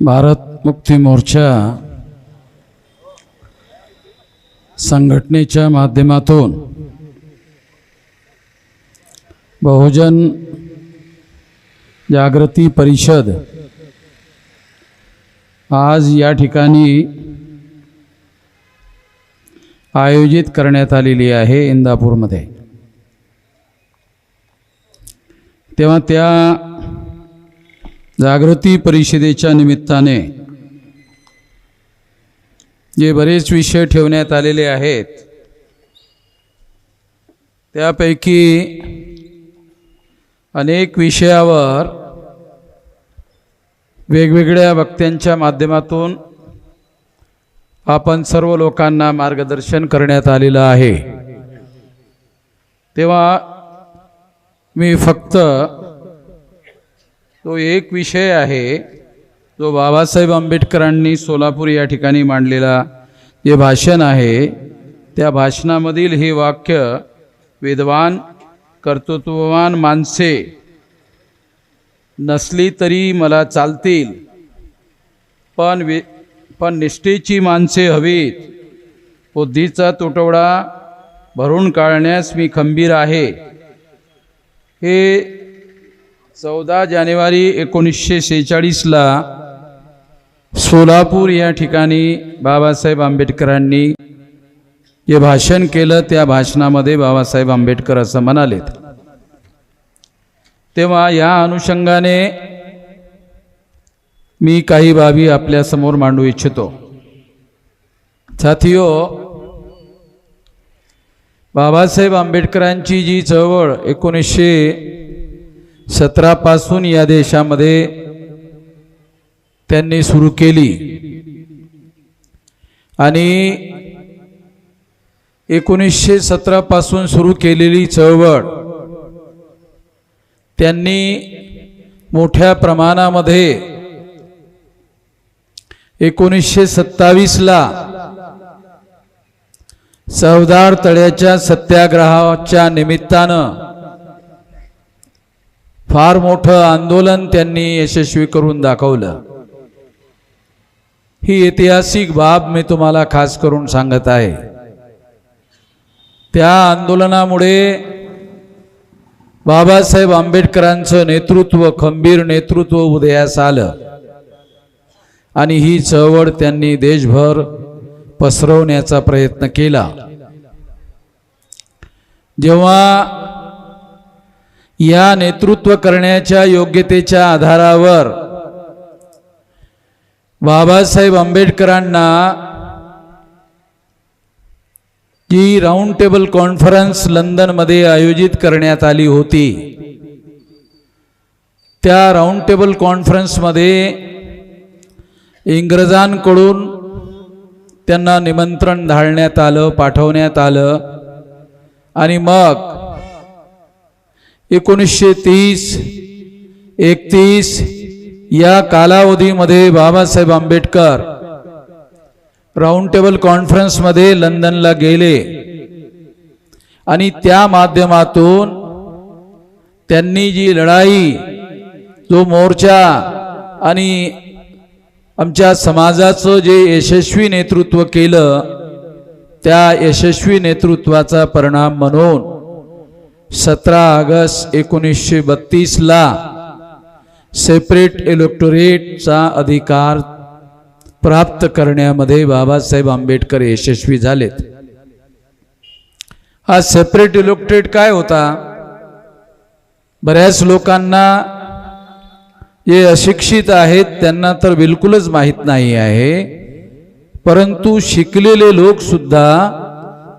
भारत मुक्ती मोर्चा संघटनेच्या माध्यमातून बहुजन जागृती परिषद आज या ठिकाणी आयोजित करण्यात आलेली आहे इंदापूरमध्ये। तेव्हा त्या जागृती परिषदेच्या निमित्ताने जे बरेच विषय ठेवण्यात आलेले आहेत त्यापैकी अनेक विषयावर वेगवेगळ्या वक्त्यांच्या माध्यमातून आपण सर्व लोकांना मार्गदर्शन करण्यात आलेलं आहे। तेव्हा मी फक्त तो एक विषय आहे जो बाबासाहेब आंबेडकरांनी सोलापूर या ठिकाणी मांडलेला जे भाषण आहे त्या भाषणामधील हे वाक्य, विद्वान कर्तृत्ववान माणसे नसली तरी मला चालतील, पण निष्ठेची माणसे हवीत, बुद्धीचा तुटवडा भरून काढण्यास मी खंबीर आहे। हे 14 जानेवारी 1946ला सोलापूर या ठिकाणी बाबासाहेब आंबेडकरांनी जे भाषण केलं त्या भाषणामध्ये बाबासाहेब आंबेडकर असं म्हणालेत। तेव्हा या अनुषंगाने मी काही बाबी आपल्या समोर मांडू इच्छितो। साथियो, बाबासाहेब आंबेडकरांची जी चळवळ 1917 पासून या देशामध्ये त्यांनी सुरू केली आणि 1917 पासून सुरू केलेली चळवळ त्यांनी मोठ्या प्रमाणामध्ये 1927ला चवदार तळ्याच्या सत्याग्रहाच्या निमित्तानं फार मोठं आंदोलन त्यांनी यशस्वी करून दाखवलं। ही ऐतिहासिक बाब मी तुम्हाला खास करून सांगत आहे। त्या आंदोलनामुळे बाबासाहेब आंबेडकरांचं नेतृत्व, खंबीर नेतृत्व उदयास आलं आणि ही चळवळ त्यांनी देशभर पसरवण्याचा प्रयत्न केला। जेव्हा या नेतृत्व करण्याच्या योग्यतेच्या आधारावर बाबासाहेब आंबेडकरांना जी राऊंड टेबल कॉन्फरन्स लंडनमध्ये आयोजित करण्यात आली होती, त्या राऊंड टेबल कॉन्फरन्समध्ये इंग्रजांकडून त्यांना निमंत्रण धाडण्यात आलं, पाठवण्यात आलं आणि मग 1930-31 या कालावधीमध्ये बाबासाहेब आंबेडकर राऊंड टेबल कॉन्फरन्समध्ये लंडनला गेले आणि त्या माध्यमातून त्यांनी जी लढाई, जो मोर्चा आणि आमच्या समाजाचं जे यशस्वी नेतृत्व केलं त्या यशस्वी नेतृत्वाचा परिणाम म्हणून 17 ऑगस्ट 1932ला सेपरेट इलेक्टोरेटचा अधिकार प्राप्त करण्यामध्ये बाबासाहेब आंबेडकर यशस्वी झालेत। हा सेपरेट इलेक्टोरेट काय होता? बऱ्याच लोकांना जे अशिक्षित आहेत त्यांना तर बिलकुलच माहीत नाही आहे, परंतु शिकलेले लोक सुद्धा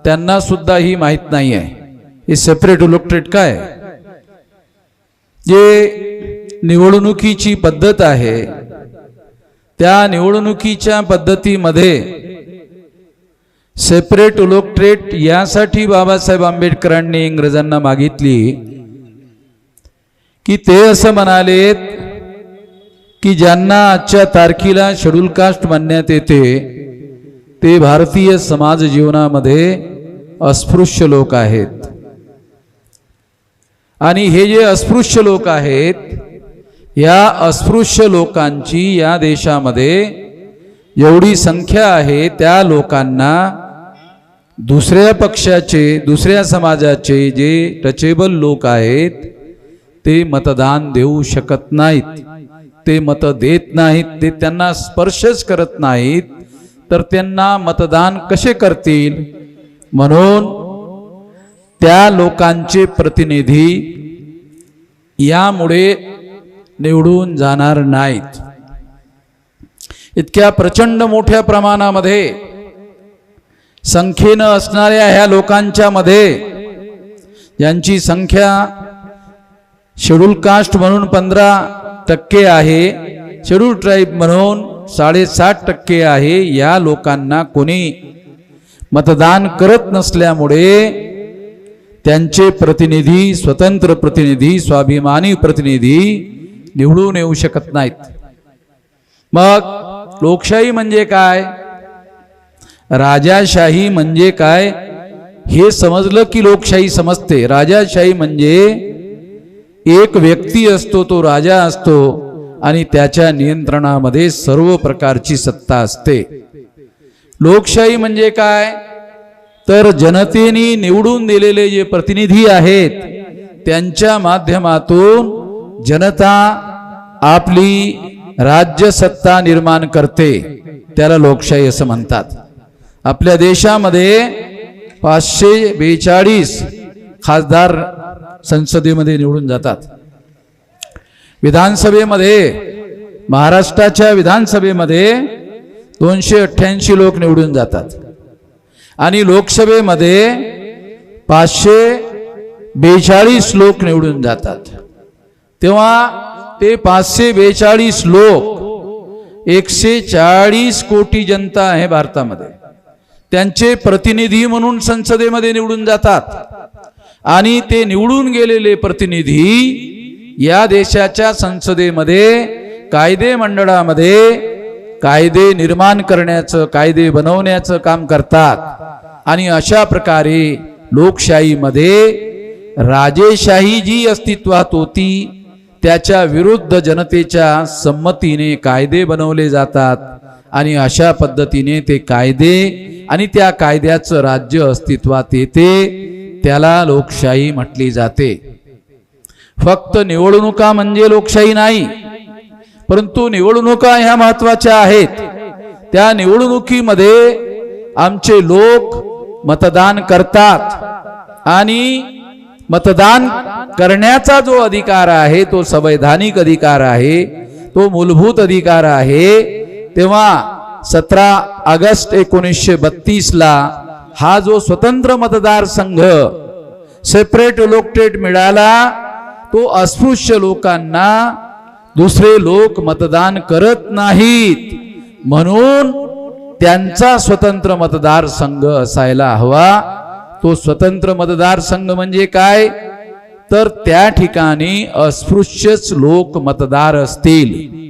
त्यांना सुद्धा ही माहीत नाही आहे। हे सेपरेट इलेक्टोरेट काय? जे निवडणुकीची पद्धत आहे त्या निवडणुकीच्या पद्धतीमध्ये सेपरेट इलेक्टोरेट यासाठी बाबासाहेब आंबेडकरांनी इंग्रजांना मागितली की ते असं म्हणालेत की ज्यांना आजच्या तारखेला शेड्यूल कास्ट मानण्यात येते ते भारतीय समाज जीवनामध्ये अस्पृश्य लोक आहेत आणि हे जे अस्पृश्य लोक आहेत या अस्पृश्य लोकांची या देशामध्ये एवढी संख्या आहे, त्या लोकांना दुसऱ्या पक्षाचे, दुसऱ्या समाजाचे जे टचेबल लोक आहेत ते मतदान देऊ शकत नाहीत, ते मत देत नाहीत, ते त्यांना स्पर्शच करत नाहीत, तर त्यांना मतदान कसे करतील? म्हणून त्या लोकांचे प्रतिनिधी यामुळे निवडून जाणार नाहीत. इतक्या प्रचंड मोठ्या प्रमाणामध्ये संख्येनं असणाऱ्या ह्या लोकांच्या मध्ये यांची संख्या शेड्यूल कास्ट म्हणून 15% आहे, शेड्यूल ट्राईब म्हणून 7.5% आहे. या लोकांना कोणी मतदान करत नसल्यामुळे त्यांचे प्रतिनिधी, स्वतंत्र प्रतिनिधी, स्वाभिमानी प्रतिनिधी निवडून येऊ शकत नाहीत. मग लोकशाही म्हणजे काय, राजाशाही म्हणजे काय हे समजलं की लोकशाही समजते. राजाशाही म्हणजे एक व्यक्ती असतो, तो राजा असतो आणि त्याच्या नियंत्रणामध्ये सर्व प्रकारची सत्ता असते. लोकशाही म्हणजे काय, तर जनतेने निवडून दिलेले जे प्रतिनिधी आहेत त्यांच्या माध्यमातून जनता आपली राज्य सत्ता निर्माण करते, त्याला लोकशाही असं म्हणतात. आपल्या देशामध्ये 542 खासदार संसदेमध्ये निवडून जातात. विधानसभेमध्ये, महाराष्ट्राच्या विधानसभेमध्ये 288 लोक निवडून जातात आणि लोकसभेमध्ये 542 लोक निवडून जातात. तेव्हा ते 542 लोक 140 कोटी जनता आहे भारतामध्ये, त्यांचे प्रतिनिधी म्हणून संसदेमध्ये निवडून जातात आणि ते निवडून गेलेले प्रतिनिधी या देशाच्या संसदेमध्ये, कायदे मंडळामध्ये कायदे निर्माण करण्याचं, कायदे बनवण्याचं काम करतात. आणि अशा प्रकारे लोकशाहीमध्ये राजेशाही जी अस्तित्वात होती त्याच्या विरुद्ध जनतेच्या संमतीने कायदे बनवले जातात आणि अशा पद्धतीने ते कायदे आणि त्या कायद्याचं राज्य अस्तित्वात येते, त्याला लोकशाही म्हटली जाते. फक्त निवडणुका म्हणजे लोकशाही नाही, परंतु निवडणुका ह्या महत्वाच्या आहेत. त्या निवडणुकीमध्ये आमचे लोक मतदान करतात आणि मतदान करण्याचा जो अधिकार आहे तो संवैधानिक अधिकार आहे, तो मूलभूत अधिकार आहे. तेव्हा 17 ऑगस्ट 1932ला हा जो स्वतंत्र मतदारसंघ, सेपरेट इलेक्टेड मिळाला, तो अस्पृश्य लोकांना दुसरे लोक मतदान करत नाहीत म्हणून त्यांचा स्वतंत्र मतदारसंघ असायला हवा. तो स्वतंत्र मतदारसंघ म्हणजे काय, तर त्या ठिकाणी अस्पृश्यच लोक मतदार असतील,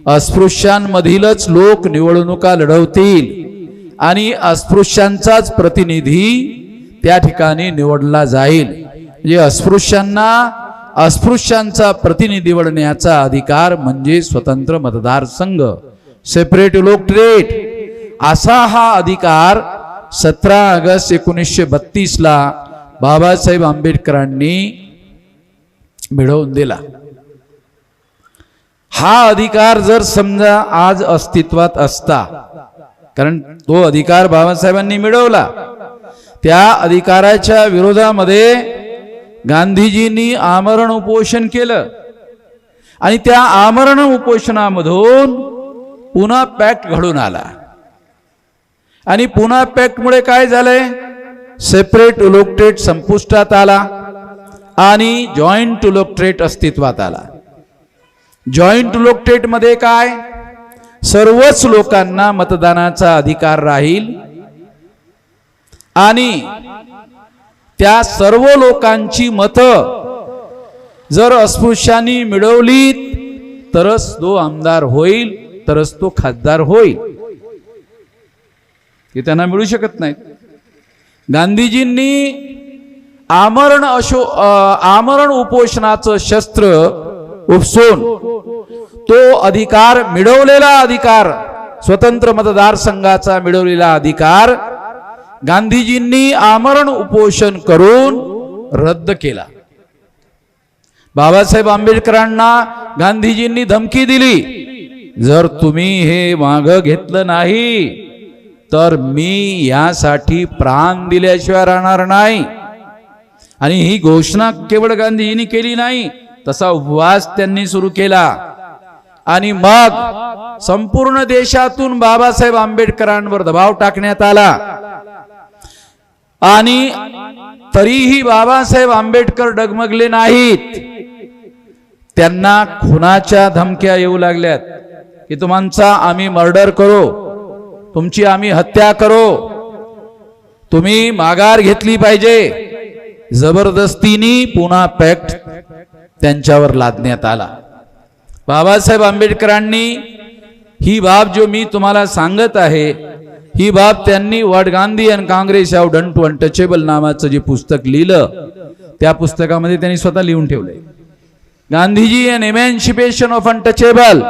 अस्पृश्यांमधीलच लोक निवडणुका लढवतील आणि अस्पृश्यांचाच प्रतिनिधी त्या ठिकाणी निवडला जाईल. म्हणजे अस्पृश्यांना अस्पृश्यांचा प्रतिनिधी निवडण्याचा अधिकार म्हणजे स्वतंत्र मतदारसंघ, सेपरेट इलेक्टोरेट. असा हा अधिकार 17 ऑगस्ट 1932ला बाबासाहेब आंबेडकरांनी मिळवून दिला. हा अधिकार जर समजा आज अस्तित्वात असता, कारण तो अधिकार बाबासाहेबांनी मिळवला, त्या अधिकाराच्या विरोधामध्ये गांधीजींनी आमरण उपोषण केलं आणि त्या आमरण उपोषणामधून पुन्हा पॅक्ट घडून आला आणि पुन्हा पॅक्टमुळे काय झालंय, सेपरेट इलेक्टोरेट संपुष्टात आला आणि जॉईंट इलेक्टोरेट अस्तित्वात आला. जॉईंट इलेक्टोरेट मध्ये काय, सर्वच लोकांना मतदानाचा अधिकार राहील आणि त्या सर्व लोकांची मतं जर अस्पृश्यांनी मिळवली तरच तो आमदार होईल, तरच तो खासदार होईल. हे त्यांना मिळू शकत नाही. गांधीजींनी आमरण उपोषणाचं शस्त्र उपसून तो अधिकार, मिळवलेला अधिकार, स्वतंत्र मतदारसंघाचा मिळवलेला अधिकार गांधीजींनी आमरण उपोषण करून रद्द केला. बाबासाहेब आंबेडकरांना गांधीजींनी धमकी दिली, जर तुम्ही हे माग घेतलं नाही तर मी यासाठी प्राण दिल्याशिवाय राहणार नाही. आणि ही घोषणा केवळ गांधीजींनी केली नाही, तसा उपवास त्यांनी सुरू केला. आणि मग संपूर्ण देशातून बाबासाहेब आंबेडकरांवर दबाव टाकण्यात आला. आणि तरीही बाबासाहेब आंबेडकर डगमगले नाहीत. त्यांना खुनाच्या धमक्या येऊ लागल्यात की तुमचा आम्ही मर्डर करू, तुमची आम्ही हत्या करू, तुम्ही माघार घेतली पाहिजे. जबरदस्तीने पुन्हा पॅक्ट त्यांच्यावर लादण्यात आला. बाबासाहेब आंबेडकरांनी ही बाब जो मी तुम्हाला सांगत आहे, ही बाब त्यांनी what Gandhi and Congress have done to untouchable नावाचं जे पुस्तक लिहिलं, त्या पुस्तकामध्ये त्यांनी स्वतः लिहून ठेवलंय, गांधीजी अँड इमॅन्सिपेशन ऑफ अनटचेबल,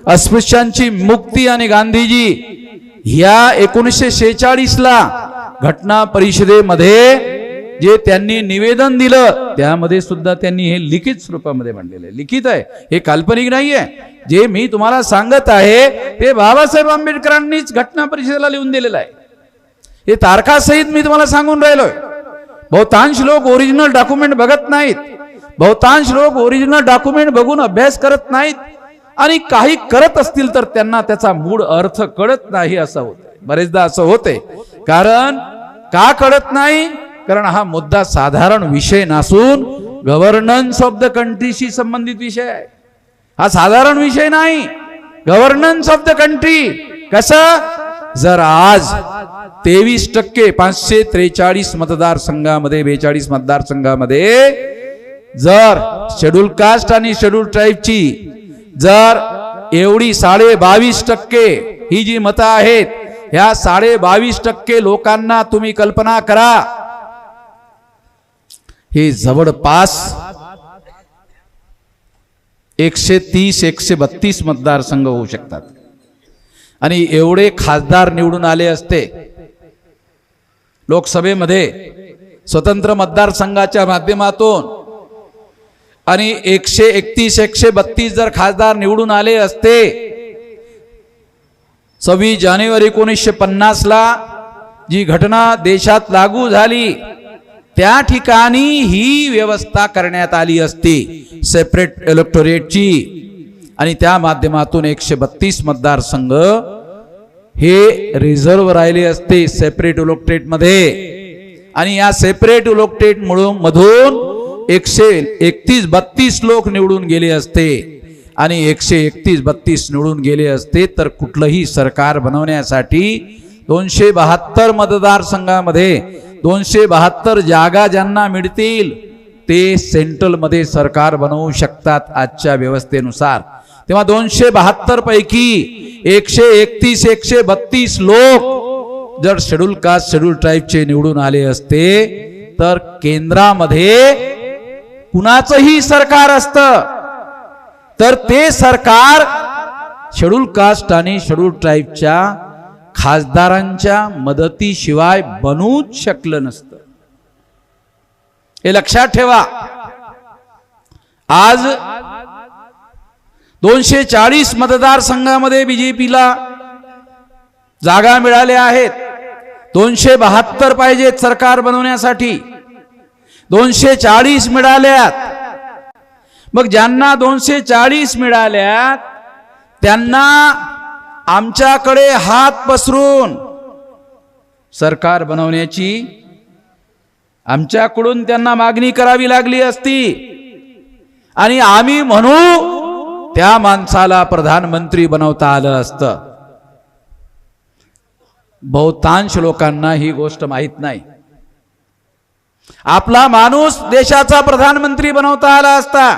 अस्पृश्यांची मुक्ती आणि गांधीजी. ह्या 1946 ला घटना परिषदेमध्ये जे त्यांनी निवेदन दिलं, त्यामध्ये सुद्धा त्यांनी हे लिखित स्वरूपामध्ये मांडलेलं आहे. लिखित आहे, हे काल्पनिक नाहीये. जे मी तुम्हाला सांगत आहे ते बाबासाहेब आंबेडकरांनीच घटना परिषदेला लिहून दिलेलं आहे. हे तारखासहित मी तुम्हाला सांगून राहिलोय. बहुतांश लोक ओरिजिनल डॉक्युमेंट बघत नाहीत, बहुतांश लोक ओरिजिनल डॉक्युमेंट बघून अभ्यास करत नाहीत, आणि काही करत असतील तर त्यांना त्याचा मूळ अर्थ कळत नाही. असं होतं, बरेचदा असं होते. कारण का कळत नाही? कारण हा मुद्दा साधारण विषय नसून गव्हर्नन्स ऑफ द कंट्रीशी संबंधित विषय आहे. हा साधारण विषय नाही, गव्हर्नन्स ऑफ द कंट्री. कसं? जर आज 23% 543 मतदारसंघामध्ये, 42 मतदारसंघामध्ये जर शेड्यूल कास्ट आणि शेड्यूल ट्राईबची जर एवढी 22.5% ही जी मतं आहेत, ह्या 22.5% लोकांना तुम्ही कल्पना करा, हे जवळपास 130-132 मतदारसंघ होऊ शकतात. आणि एवढे खासदार निवडून आले असते लोकसभेमध्ये स्वतंत्र मतदारसंघाच्या माध्यमातून, आणि 131-132 जर खासदार निवडून आले असते, 26 जानेवारी 1950 ला जी घटना देशात लागू झाली, त्या ठिकाणी ही व्यवस्था करण्यात आली असती सेपरेट इलेक्टोरेटची, आणि त्या माध्यमातून 132 मतदारसंघ हे रिझर्व राहिले असते सेपरेट इलेक्टोरेट मध्ये. आणि या सेपरेट इलेक्टोरेट मधून 131-32 लोक निवडून गेले असते. आणि 131-32 निवडून गेले असते तर कुठलंही सरकार बनवण्यासाठी 272 मतदारसंघामध्ये 272 जागा ज्यांना मिळतील ते सेंट्रल मध्ये सरकार बनवू शकतात आजच्या व्यवस्थेनुसार. तेव्हा 272 पैकी 131-132 लोक जर शेड्यूल कास्ट शेड्यूल ट्राईबचे निवडून आले असते तर केंद्रामध्ये कुणाचंही सरकार असतं तर ते सरकार शेड्यूल कास्ट आणि शेड्यूल ट्राईबच्या खासदारांच्या मदतीशिवाय बनूच शकलं नसतं. हे लक्षात ठेवा. आज 240 मतदारसंघामध्ये बीजेपीला जागा मिळाल्या आहेत. 272 पाहिजेत सरकार बनवण्यासाठी, 240 मिळाल्यात. मग ज्यांना 240 मिळाल्यात त्यांना आमच्याकडे हात पसरून सरकार बनवण्याची आमच्याकडून त्यांना मागणी करावी लागली असती, आणि आम्ही म्हणू त्या माणसाला प्रधानमंत्री बनवता आलं असतं. बहुतांश लोकांना ही गोष्ट माहित नाही. आपला माणूस देशाचा प्रधानमंत्री बनवता आला असता.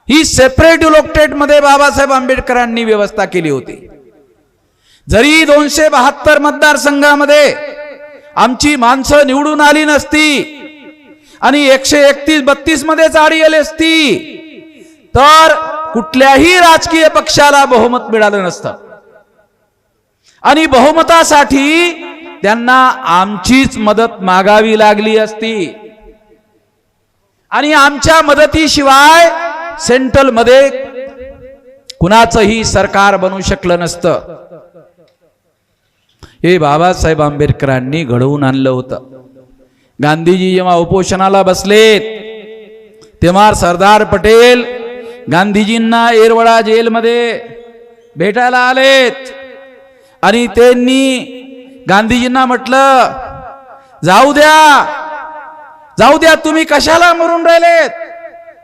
ही सेपरेट इलेक्टोरेट मध्ये बाबासाहेब आंबेडकरांनी व्यवस्था केली होती. जरी 272 मतदारसंघामध्ये आमची माणसं निवडून आली नसती आणि 131-32 मध्येच आडी आली असती तर कुठल्याही राजकीय पक्षाला बहुमत मिळालं नसतं आणि बहुमतासाठी त्यांना आमचीच मदत मागावी लागली असती आणि आमच्या मदतीशिवाय सेंट्रल मध्ये कुणाचंही सरकार बनू शकलं नसतं. हे बाबासाहेब आंबेडकरांनी घडवून आणलं होतं. गांधीजी जेव्हा उपोषणाला बसलेत तेव्हा सरदार पटेल गांधीजींना येरवडा जेलमध्ये भेटायला आलेत आणि त्यांनी गांधीजींना म्हटलं, जाऊ द्या तुम्ही कशाला मरून राहिलेत,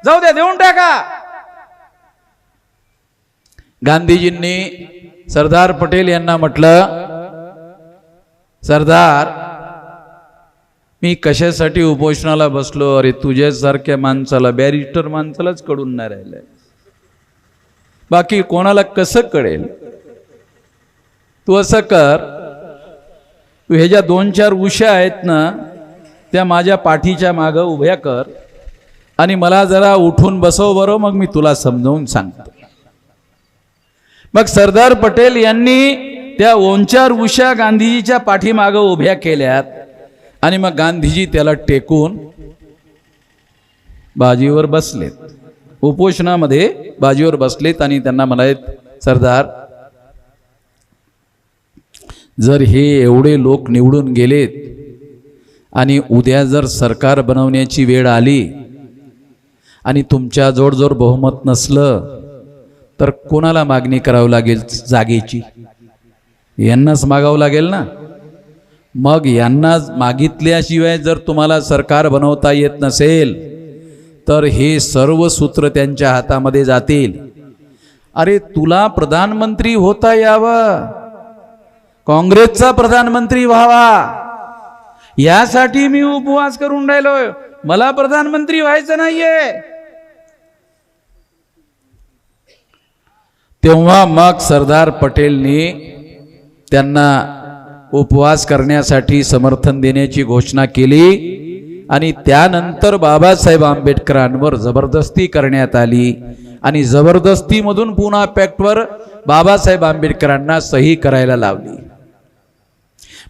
जाऊ द्या, देऊन टाका. गांधीजींनी सरदार पटेल यांना म्हटलं, सरदार मी कशासाठी उपोषणाला बसलो, अरे तुझ्यासारख्या माणसाला, बॅरिस्टर माणसालाच कळून नाही राहिलंय, बाकी कोणाला कसं कळेल. तू असं कर, तू ह्या ज्या 2-4 उश्या आहेत ना त्या माझ्या पाठीच्या मागं उभ्या कर आणि मला जरा उठून बसव बरं, मग मी तुला समजावून सांगतो. मग सरदार पटेल यांनी त्या 2-4 उश्या गांधीजीच्या पाठीमागं उभ्या केल्यात आणि मग गांधीजी त्याला टेकून बाजीवर बसलेत, उपोषणामध्ये बाजीवर बसलेत आणि त्यांना म्हणालेत, सरदार जर हे एवढे लोक निवडून गेलेत आणि उद्या जर सरकार बनवण्याची वेळ आली आणि तुमच्याजवळ जर बहुमत नसलं तर कोणाला मागणी करावी लागेल जागेची, यांनाच मागावं लागेल ना. मग यांना मागितल्याशिवाय जर तुम्हाला सरकार बनवता येत नसेल तर हे सर्व सूत्र त्यांच्या हातामध्ये जातील. अरे तुला प्रधानमंत्री होता यावं, काँग्रेसचा प्रधानमंत्री व्हावा, यासाठी मी उपवास करून राहिलोय, मला प्रधानमंत्री व्हायचं नाहीये. तेव्हा मग सरदार पटेलनी त्यांना उपवास करण्यासाठी समर्थन देण्याची घोषणा केली आणि त्यानंतर बाबासाहेब आंबेडकरांवर जबरदस्ती करण्यात आली आणि जबरदस्तीमधून पुन्हा पॅक्टवर बाबासाहेब आंबेडकरांना सही करायला लावली.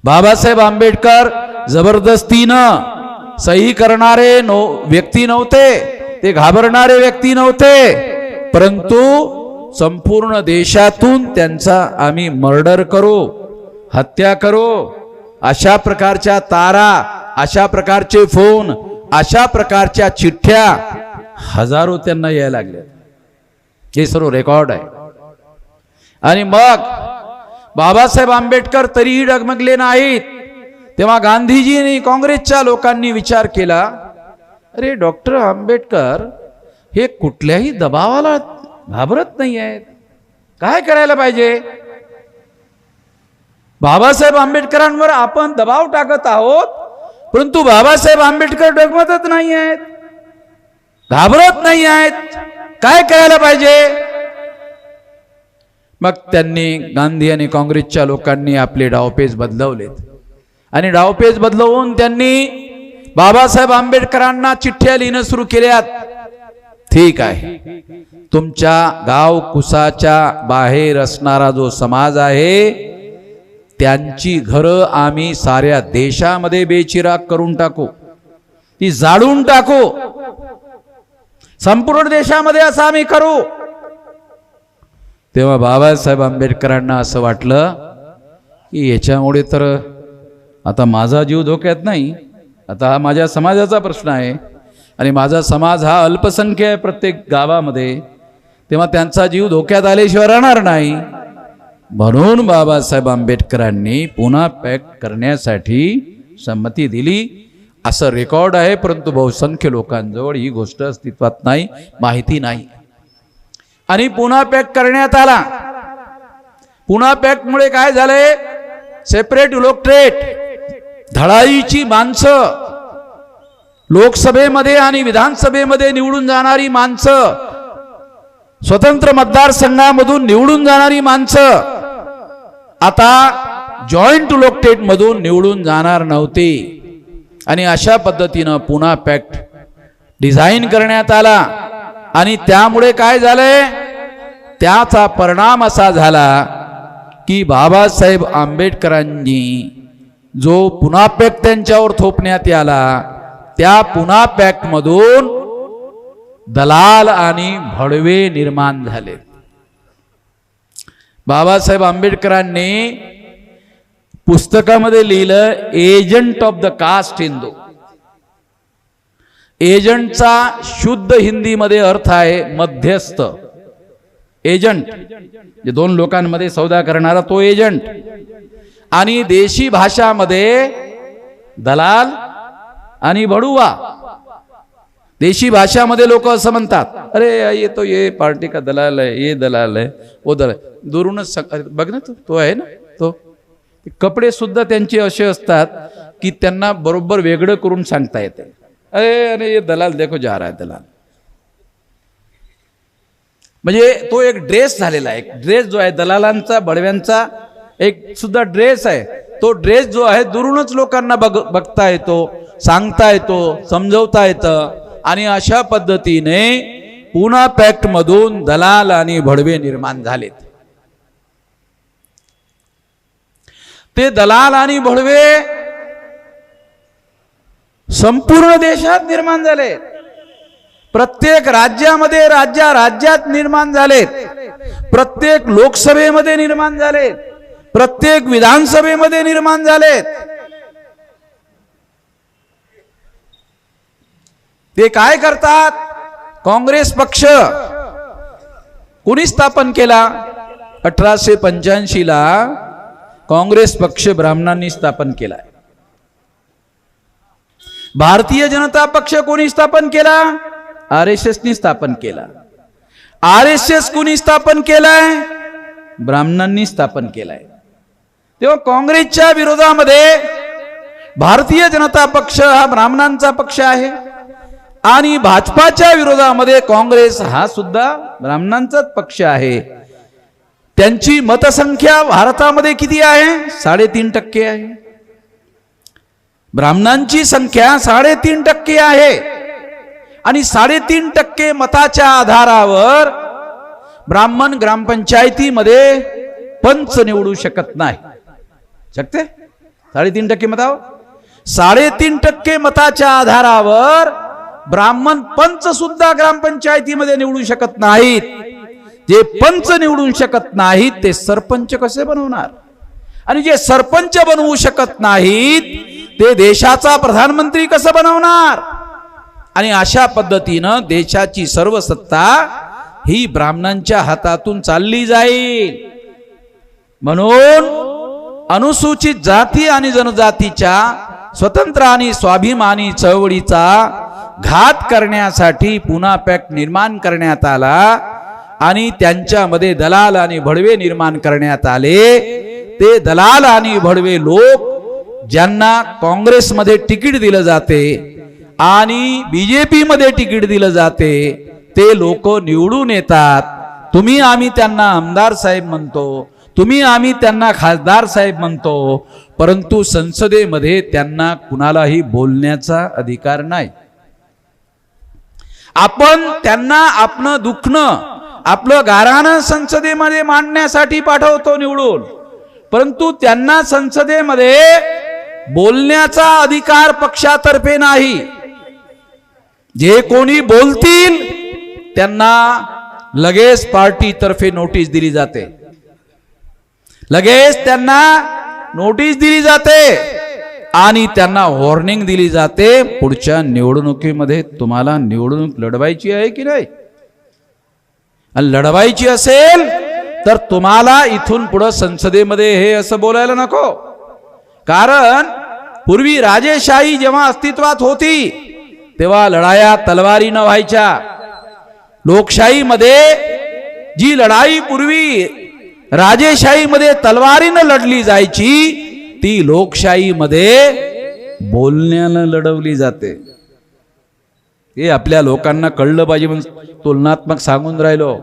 बाबासाहेब आंबेडकर जबरदस्तीनं सही करणारे व्यक्ती नव्हते, ते घाबरणारे व्यक्ती नव्हते, परंतु संपूर्ण देशातून त्यांचा आम्ही मर्डर करू, हत्या करू, अशा प्रकारच्या तारा, अशा प्रकारचे फोन, अशा प्रकारच्या चिठ्ठ्या हजारो त्यांना यायला लागल्या. हे सर्व रेकॉर्ड आहे. आणि मग बाबासाहेब आंबेडकर तरीही डगमगले नाहीत. तेव्हा गांधीजींनी, काँग्रेसच्या लोकांनी विचार केला, अरे डॉक्टर आंबेडकर हे कुठल्याही दबावाला घाबरत नाही आहेत, काय करायला पाहिजे. बाबासाहेब आंबेडकरांवर आपण दबाव टाकत आहोत, परंतु बाबासाहेब आंबेडकर डगमगत नाही आहेत, घाबरत नाही आहेत, काय करायला पाहिजे. मग त्यांनी, गांधी आणि काँग्रेसच्या लोकांनी आपले डावपेच बदलवलेत आणि डावपेच बदलवून त्यांनी बाबासाहेब आंबेडकरांना चिठ्ठ्या लिहिणं सुरू केल्यात. ठीक आहे, तुमच्या गाव कुसाच्या बाहेर असणारा जो समाज आहे त्यांची घरं आम्ही साऱ्या देशामध्ये बेचिराग करून टाकू, ती जाळून टाकू, संपूर्ण देशामध्ये असं आम्ही करू. तेव्हा बाबासाहेब आंबेडकरांना असं वाटलं की याच्यामुळे तर आता माझा जीव धोक्यात नाही, आता हा माझ्या समाजाचा प्रश्न आहे आणि माझा समाज हा अल्पसंख्य आहे प्रत्येक गावामध्ये, तेव्हा त्यांचा जीव धोक्यात आल्याशिवाय राहणार नाही. म्हणून बाबासाहेब आंबेडकरांनी पुन्हा पॅक करण्यासाठी संमती दिली असं रेकॉर्ड आहे, परंतु बहुसंख्य लोकांजवळ ही गोष्ट अस्तित्वात नाही, माहिती नाही. आणि पुन्हा पॅक करण्यात आला. पुन्हा पॅकमुळे काय झालंय, सेपरेट इलेक्टोरेट, धडाईची माणसं, लोकसभेमध्ये आणि विधानसभेमध्ये निवडून जाणारी माणसं, स्वतंत्र मतदारसंघामधून निवडून जाणारी माणसं आता जॉईंट इलेक्टोरेट मधून निवडून जाणार नव्हती. आणि अशा पद्धतीनं पुन्हा पॅक्ट डिझाईन करण्यात आला आणि त्यामुळे काय झालंय, त्याचा परिणाम असा झाला की बाबासाहेब आंबेडकरांनी जो पुन्हा पॅक्ट त्यांच्यावर थोपण्यात आला, त्या पुन्हा पॅक्ट मधून दलाल आणि भडवे निर्माण झाले. बाबासाहेब आंबेडकरांनी पुस्तकामध्ये लिहिलं, agent of the caste Hindu. एजंटचा शुद्ध हिंदीमध्ये अर्थ आहे मध्यस्थ. एजंट जे दोन लोकांमध्ये सौदा करणारा तो एजंट, आणि देशी भाषामध्ये दलाल आणि भडुआ. देशी भाषामध्ये लोक असं म्हणतात, अरे ये तो ये पार्टी का दलाल है, ये दलाल है, वो दलाल. दुरूनच बघ ना, तो आहे ना तो. कपडे सुद्धा त्यांचे असे असतात की त्यांना बरोबर वेगळं करून सांगता येते. अरे ये दलाल देखो जा रहा है दलाल. म्हणजे तो एक ड्रेस झालेला आहे. एक ड्रेस जो आहे दलालांचा, बडव्यांचा एक सुद्धा ड्रेस आहे. तो ड्रेस जो आहे दुरूनच लोकांना बघता येतो, सांगता येतो, समजवता येतं. आणि अशा पद्धतीने पुन्हा पॅक्ट मधून दलाल आणि भडवे निर्माण झालेत. ते दलाल आणि भडवे संपूर्ण देशात निर्माण झाले. प्रत्येक राज्यामध्ये, राज्यात निर्माण झालेत. प्रत्येक लोकसभेमध्ये निर्माण झालेत. प्रत्येक विधानसभेमध्ये निर्माण झालेत. ते काय करतात? काँग्रेस पक्ष कोणी स्थापन केला? 1885 ला काँग्रेस पक्ष ब्राह्मणांनी स्थापन केला. भारतीय जनता पक्ष कोणी स्थापन केला? RSS नी स्थापन केला. RSS कोणी स्थापन केलाय? ब्राह्मणांनी स्थापन केलाय. तेव्हा काँग्रेसच्या विरोधामध्ये भारतीय जनता पक्ष हा ब्राह्मणांचा पक्ष आहे, आणि भाजपाच्या विरोधामध्ये काँग्रेस हा सुद्धा ब्राह्मणांचाच पक्ष आहे. त्यांची मतसंख्या भारतामध्ये किती आहे? 3.5% आहे. ब्राह्मणांची संख्या 3.5% आहे. आणि 3.5% मताच्या आधारावर ब्राह्मण ग्रामपंचायतीमध्ये पंच निवडू शकत नाही. शकते? 3.5% मतावर 3.5% मताच्या आधारावर ब्राह्मण पंच सुद्धा ग्रामपंचायतीमध्ये निवडू शकत नाहीत. जे पंच निवडू शकत नाहीत ते सरपंच कसे बनवणार? आणि जे सरपंच बनवू शकत नाहीत ते देशाचा प्रधानमंत्री कसं बनवणार? आणि अशा पद्धतीनं देशाची सर्व सत्ता ही ब्राह्मणांच्या हातातून चालली जाईल. म्हणून अनुसूचित जाती आणि जनजातीच्या स्वतंत्र आणि स्वाभिमानी चळवळीचा घात करण्यासाठी पुन्हा पॅक्ट निर्माण करण्यात आला, आणि त्यांच्यामध्ये दलाल आणि भडवे निर्माण करण्यात आले. ते दलाल आणि भडवे लोक ज्यांना काँग्रेसमध्ये तिकीट दिलं जाते आणि BJP मध्ये तिकीट दिलं जाते, ते लोक निवडून येतात. तुम्ही आम्ही त्यांना आमदार साहेब म्हणतो, तुम्ही आम्ही त्यांना खासदार साहेब म्हणतो, परंतु संसदेमध्ये त्यांना कुणालाही बोलण्याचा अधिकार नाही. आपण त्यांना आपलं दुखणं, आपलं गाऱ्हाणं संसदेमध्ये मांडण्यासाठी पाठवतो निवडून, परंतु त्यांना संसदेमध्ये बोलण्याचा अधिकार पक्षातर्फे नाही. जे कोणी बोलतील त्यांना लगेच पार्टीतर्फे नोटीस दिली जाते. लगेच त्यांना नोटीस दिली जाते आणि त्यांना वॉर्निंग दिली जाते, पुढच्या निवडणुकीमध्ये तुम्हाला निवडणूक लढवायची आहे की नाही. आणि लढवायची असेल तर तुम्हाला इथून पुढे संसदेमध्ये हे असं बोलायला नको. कारण पूर्वी राजेशाही जेव्हा अस्तित्वात होती तेव्हा लढाया तलवारीनं व्हायच्या. लोकशाहीमध्ये जी लढाई पूर्वी राजेशाहीमध्ये तलवारीनं लढली जायची, ती लोकशाहीमध्ये बोलण्यानं लढवली जाते. हे आपल्या लोकांना कळलं पाहिजे म्हणून तुलनात्मक सांगून राहिलो.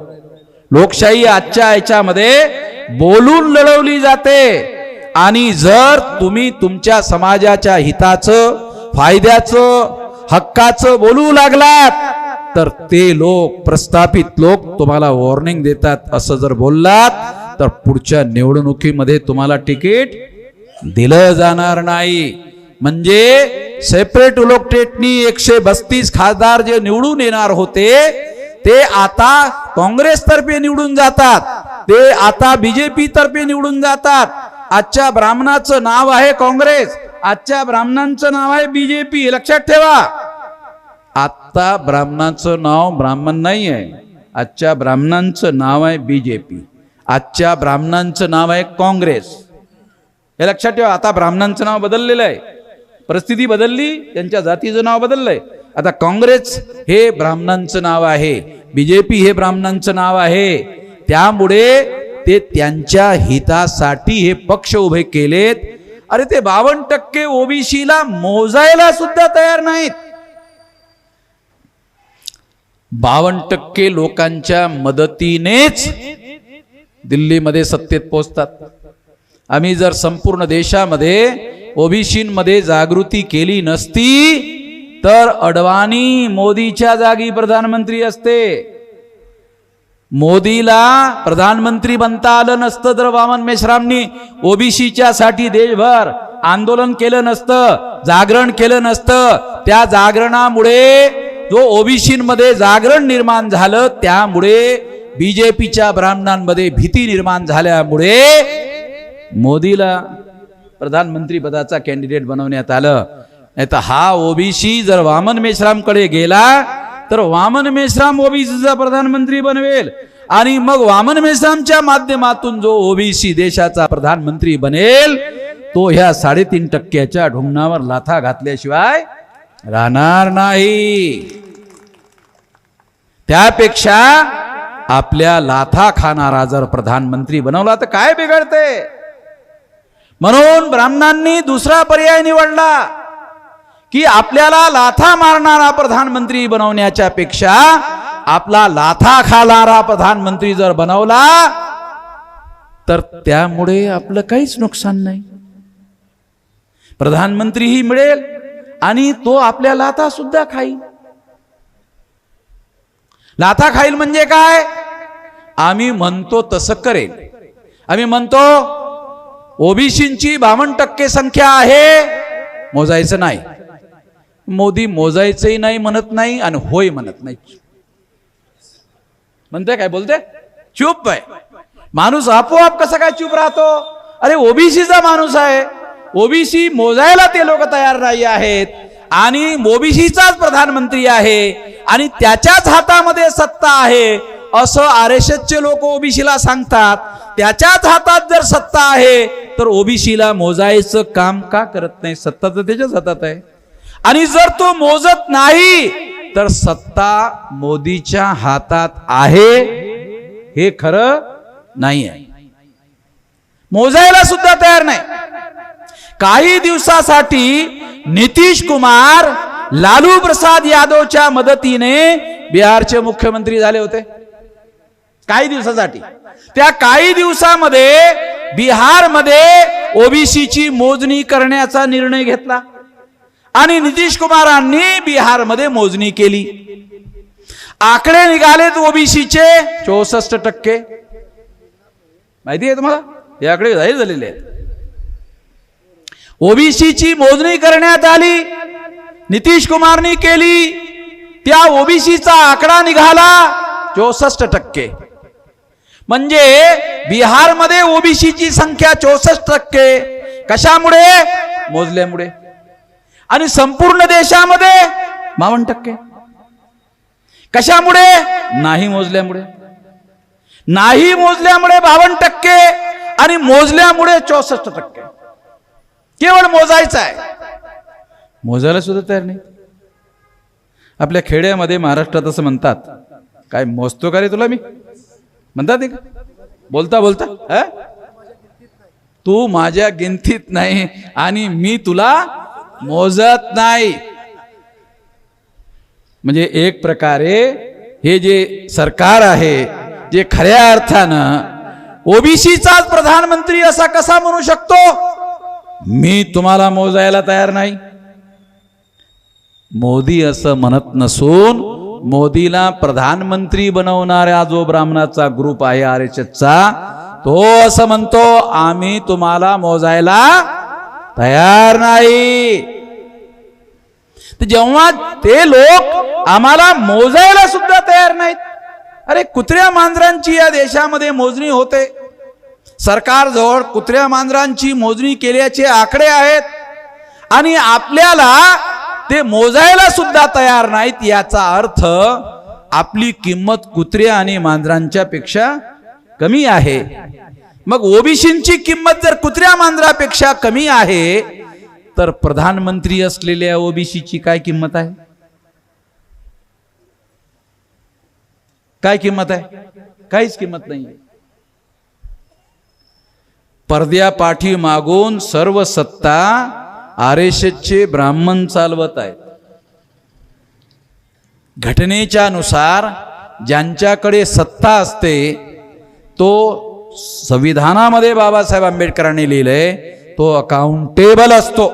लोकशाही आजच्या याच्यामध्ये बोलून लढवली जाते. आणि जर तुम्ही तुमच्या समाजाच्या हिताचं, फायद्याचं, हक्काचं बोलू लागलात तर ते लोक, प्रस्थापित लोक तुम्हाला वॉर्निंग देतात, असं जर बोललात तर पुढच्या निवडणुकीमध्ये तुम्हाला तिकीट दिलं जाणार नाही. म्हणजे सेपरेट इलेक्टेडनी 132 खासदार जे निवडून येणार होते ते आता काँग्रेस तर्फे निवडून जातात, ते आता बीजेपी तर्फे निवडून जातात. आजच्या ब्राह्मणाचं नाव आहे काँग्रेस, आजच्या ब्राह्मणांचं नाव आहे बीजेपी. लक्षात ठेवा, आता ब्राह्मणाचं नाव ब्राह्मण नाही आहे, आजच्या ब्राह्मणांचं नाव आहे बीजेपी, आजच्या ब्राह्मणांचं नाव आहे काँग्रेस. हे लक्षात ठेवा. आता ब्राह्मणांचं नाव बदललेलं आहे, परिस्थिती बदलली, त्यांच्या जातीचं नाव बदललंय. आता काँग्रेस हे ब्राह्मणांचं नाव आहे, बीजेपी हे ब्राह्मणांचं नाव आहे. त्यामुळे ते त्यांच्या हितासाठी हे पक्ष उभे केलेत. अरे ते 52% ओबीसीला मोजायला सुद्धा तयार नाहीत. 52% लोकांच्या मदतीनेच दिल्लीमध्ये सत्तेत पोहोचतात. आम्ही जर संपूर्ण देशामध्ये ओबीसींमध्ये जागृती केली नसती तर अडवाणी मोदीच्या जागी प्रधानमंत्री असते. मोदीला प्रधानमंत्री बनता आलं नसतं तर वामन मेश्रामनी ओबीसीच्या साठी देशभर आंदोलन केलं नसतं, जागरण केलं नसतं. त्या जागरणामुळे जो ओबीसींमध्ये जागरण निर्माण झालं, त्यामुळे बीजेपीच्या ब्राह्मणांमध्ये भीती निर्माण झाल्यामुळे मोदीला प्रधानमंत्री पदाचा कॅन्डिडेट बनवण्यात आलं. नाही तर हा ओबीसी जर वामन मेश्रामकडे गेला तर वामन मेश्राम ओबीसीचा प्रधानमंत्री बनवेल आणि मग वामन मेश्रामच्या माध्यमातून जो ओबीसी देशाचा प्रधानमंत्री बनेल तो ह्या 3.5% ढुंगणावर लाथा घातल्याशिवाय राहणार नाही. त्यापेक्षा आपल्या लाथा खाणारा जर प्रधानमंत्री बनवला तर काय बिघडते. म्हणून ब्राह्मणांनी दुसरा पर्याय निवडला की आपल्याला लाथा मारणारा प्रधानमंत्री बनवण्याच्या पेक्षा आपला लाथा खाणारा प्रधानमंत्री जर बनवला तर त्यामुळे आपलं काहीच नुकसान नाही. प्रधानमंत्रीही मिळेल आणि तो आपल्या लाथा सुद्धा खाईल. लाथा खाईल म्हणजे काय, आम्ही म्हणतो तसं करेल. आम्ही म्हणतो ओबीसींची 52% संख्या आहे, मोजायचं नाही. मोदी मोजायचंही नाही म्हणत नाही आणि होय म्हणत नाही. म्हणते काय बोलते, चूप आहे. माणूस आपोआप कसं काय चूप राहतो. अरे ओबीसीचा माणूस आहे, ओबीसी मोजायला ते लोक तयार नाही आहेत आणि ओबीसीचाच प्रधानमंत्री आहे आणि त्याच्याच हातामध्ये सत्ता आहे असं आरएसएसचे लोक ओबीसीला सांगतात. त्याच्याच हातात जर सत्ता आहे तर ओबीसीला मोजायचं काम का करत नाही. सत्ता तर त्याच्याच हातात आहे आणि जर तो मोजत नाही तर सत्ता मोदीच्या हातात आहे हे खरं नाही आहे. मोजायला सुद्धा तयार नाही. काही दिवसासाठी नितीश कुमार लालू प्रसाद यादवच्या मदतीने बिहारचे मुख्यमंत्री झाले होते. काही दिवसासाठी. त्या काही दिवसामध्ये बिहारमध्ये ओबीसीची मोजणी करण्याचा निर्णय घेतला आणि नितीश कुमारांनी बिहारमध्ये मोजणी केली. आकडे निघालेत ओबीसीचे 64%. माहिती आहे तुम्हाला, हे आकडे जाहीर झालेले आहेत. ओबीसीची मोजणी करण्यात आली, नितीश कुमारनी केली. त्या ओबीसीचा आकडा निघाला 64%. म्हणजे बिहारमध्ये ओबीसीची संख्या 64%. कशामुळे, मोजल्यामुळे. आणि संपूर्ण देशामध्ये 52%. कशामुळे, नाही मोजल्यामुळे. नाही मोजल्यामुळे 52% आणि मोजल्यामुळे 64%. केवळ मोजायचं आहे, मोजायला सुद्धा तयार नाही. आपल्या खेड्यामध्ये महाराष्ट्रात असं म्हणतात, काय मोजतो का रे तुला मी, म्हणतात का बोलता बोलता, तू माझ्या गिनतीत नाही आणि मी तुला मोजत नाही. म्हणजे एक प्रकारे हे जे सरकार आहे जे खऱ्या अर्थानं ओबीसीचाच प्रधानमंत्री असा कसा म्हणू शकतो, मी तुम्हाला मोजायला तयार नाही. मोदी असं म्हणत नसून मोदीला प्रधानमंत्री बनवणारा जो ब्राह्मणाचा ग्रुप आहे RSSचा, तो असं म्हणतो आम्ही तुम्हाला मोजायला तयार नाही. तर जेव्हा ते लोक आम्हाला मोजायला सुद्धा तयार नाहीत, अरे कुत्र्या मांजरांची या देशामध्ये मोजणी होते, सरकारजवळ कुत्र्या मांजरांची मोजणी केल्याचे आकडे आहेत आणि आपल्याला ते मोजायला सुद्धा तयार नाहीत. याचा अर्थ आपली किंमत कुत्र्या आणि मांजरांच्या पेक्षा कमी आहे. मग ओबीसींची किंमत जर कुत्र्या मांजरापेक्षा कमी आहे तर प्रधानमंत्री असलेल्या ओबीसीची काय किंमत आहे? काय किंमत आहे? काहीच किंमत नाही. पडद्यापाठी मागून सर्व सत्ता RSSचे ब्राह्मण चालवत आहेत. घटनेच्या नुसार ज्यांच्याकडे सत्ता असते तो संविधानामध्ये बाबासाहेब आंबेडकरांनी लिहिलंय तो अकाउंटेबल असतो,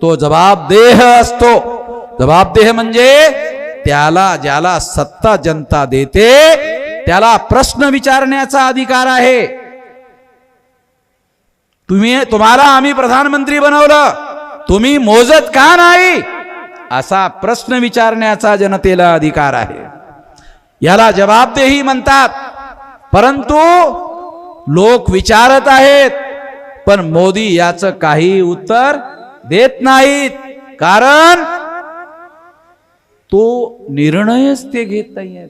तो जबाबदेह असतो. जबाबदेह म्हणजे त्याला ज्याला सत्ता जनता देते त्याला प्रश्न विचारण्याचा अधिकार आहे. तुम्हाला आम्ही प्रधानमंत्री बनवलं, तुम्ही मोजत का नाही, असा प्रश्न विचारण्याचा जनतेला अधिकार आहे. याला जबाबदेही म्हणतात. परंतु लोक विचारत आहेत पण मोदी याचं काही उत्तर देत नाहीत, कारण तो निर्णयच ते घेत नाहीयेत.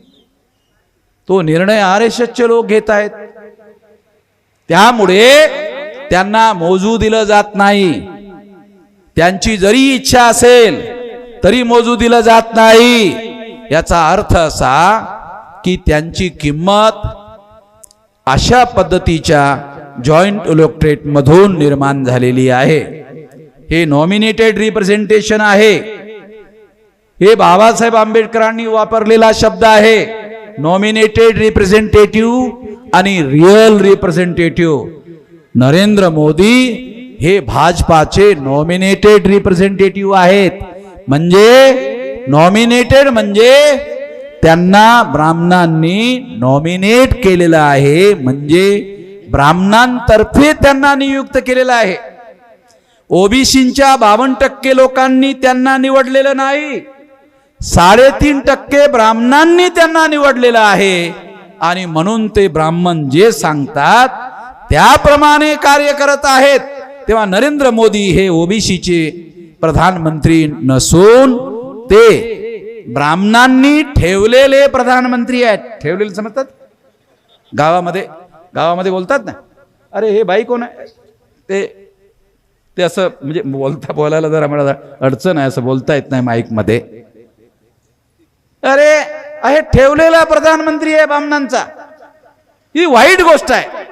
तो निर्णय RSSचे लोक घेत आहेत. त्यामुळे त्यांना मोजू दिलं जात नाही. त्यांची जरी इच्छा असेल तरी मोजू दिलं जात नाही. याचा अर्थ असा की त्यांची किंमत अशा पद्धतीच्या जॉईंट इलेक्टोरेट मधून निर्माण झालेली आहे. हे नॉमिनेटेड रिप्रेझेंटेशन आहे. हे बाबासाहेब आंबेडकरांनी वापरलेला शब्द आहे. नॉमिनेटेड रिप्रेझेंटेटिव्ह आणि रिअल रिप्रेझेंटेटिव्ह. नरेंद्र मोदी हे भाजपाचे नॉमिनेटेड रिप्रेझेंटेटिव्ह आहेत. म्हणजे नॉमिनेटेड म्हणजे त्यांना ब्राह्मणांनी नॉमिनेट केलेलं आहे, म्हणजे ब्राह्मणांतर्फे त्यांना नियुक्त केलेलं आहे. ओबीसींच्या 52% लोकांनी त्यांना निवडलेलं नाही, 3.5% ब्राह्मणांनी त्यांना निवडलेलं आहे. आणि म्हणून ते ब्राह्मण जे सांगतात त्याप्रमाणे कार्य करत आहेत. तेव्हा नरेंद्र मोदी हे ओबीसीचे प्रधानमंत्री नसून ते ब्राह्मणांनी ठेवलेले प्रधानमंत्री आहेत. ठेवलेले समजतात? गावामध्ये बोलतात ना, अरे हे बाई कोण आहे, ते असं म्हणजे बोलायला जरा मला अडचण आहे, असं बोलता येत नाही माईक मध्ये. अरे आहे ठेवलेला प्रधानमंत्री आहे ब्राह्मणांचा. ही वाईट गोष्ट आहे.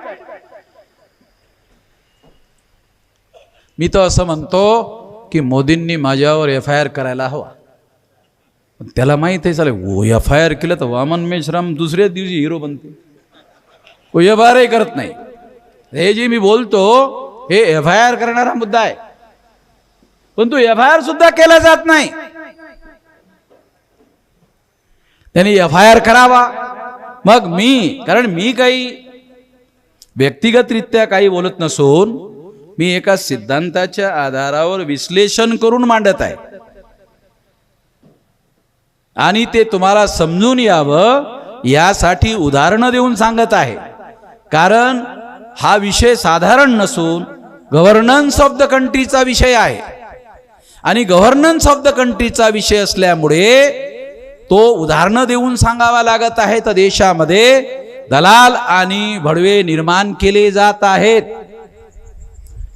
मी तर असं म्हणतो की मोदींनी माझ्यावर FIR करायला हवा. त्याला माहित आहे चालेल FIR केलं तर वामन मेश्राम दुसऱ्याच दिवशी हिरो बनते. FIR करत नाही. हे जे मी बोलतो हे FIR करणारा मुद्दा आहे, पण तो FIR सुद्धा केला जात नाही. त्यांनी FIR करावा. मग कारण मी काही व्यक्तिगतरित्या काही बोलत नसून मी एका सिद्धांताच्या आधारावर विश्लेषण करून मांडत आहे आणि ते तुम्हाला समजून यावं यासाठी उदाहरणं देऊन सांगत आहे. कारण हा विषय साधारण नसून गव्हर्नन्स ऑफ द कंट्रीचा विषय आहे आणि गव्हर्नन्स ऑफ द कंट्रीचा विषय असल्यामुळे तो उदाहरणं देऊन सांगावा लागत आहे. तर देशामध्ये दलाल आणि भडवे निर्माण केले जात आहेत.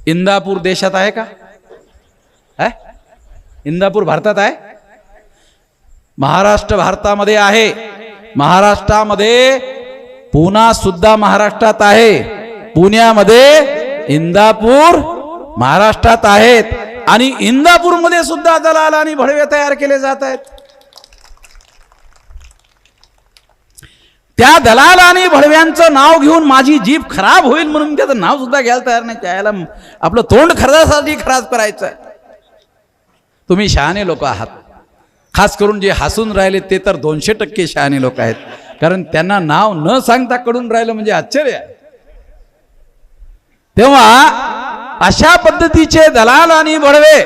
इंदापूर देशात आहे का? इंदापूर भारतात आहे? महाराष्ट्र भारतामध्ये आहे. महाराष्ट्रामध्ये पुणा सुद्धा महाराष्ट्रात आहे. पुण्यामध्ये इंदापूर महाराष्ट्रात आहेत आणि इंदापूरमध्ये सुद्धा दलाल आणि भडवे तयार केले जात आहेत. त्या दलाल आणि भडव्यांचं नाव घेऊन माझी जीभ खराब होईल म्हणून त्याचं नाव सुद्धा घ्यायला तयार नाही. त्याला आपलं तोंड खरदासाठी खराब करायचं. तुम्ही शहाणे लोक आहात. खास करून जे हसून राहिले ते तर 200% शहाणे लोक आहेत, कारण त्यांना नाव न सांगता कळून राहिलं म्हणजे आश्चर्य आहे. तेव्हा अशा पद्धतीचे दलाल आणि भडवे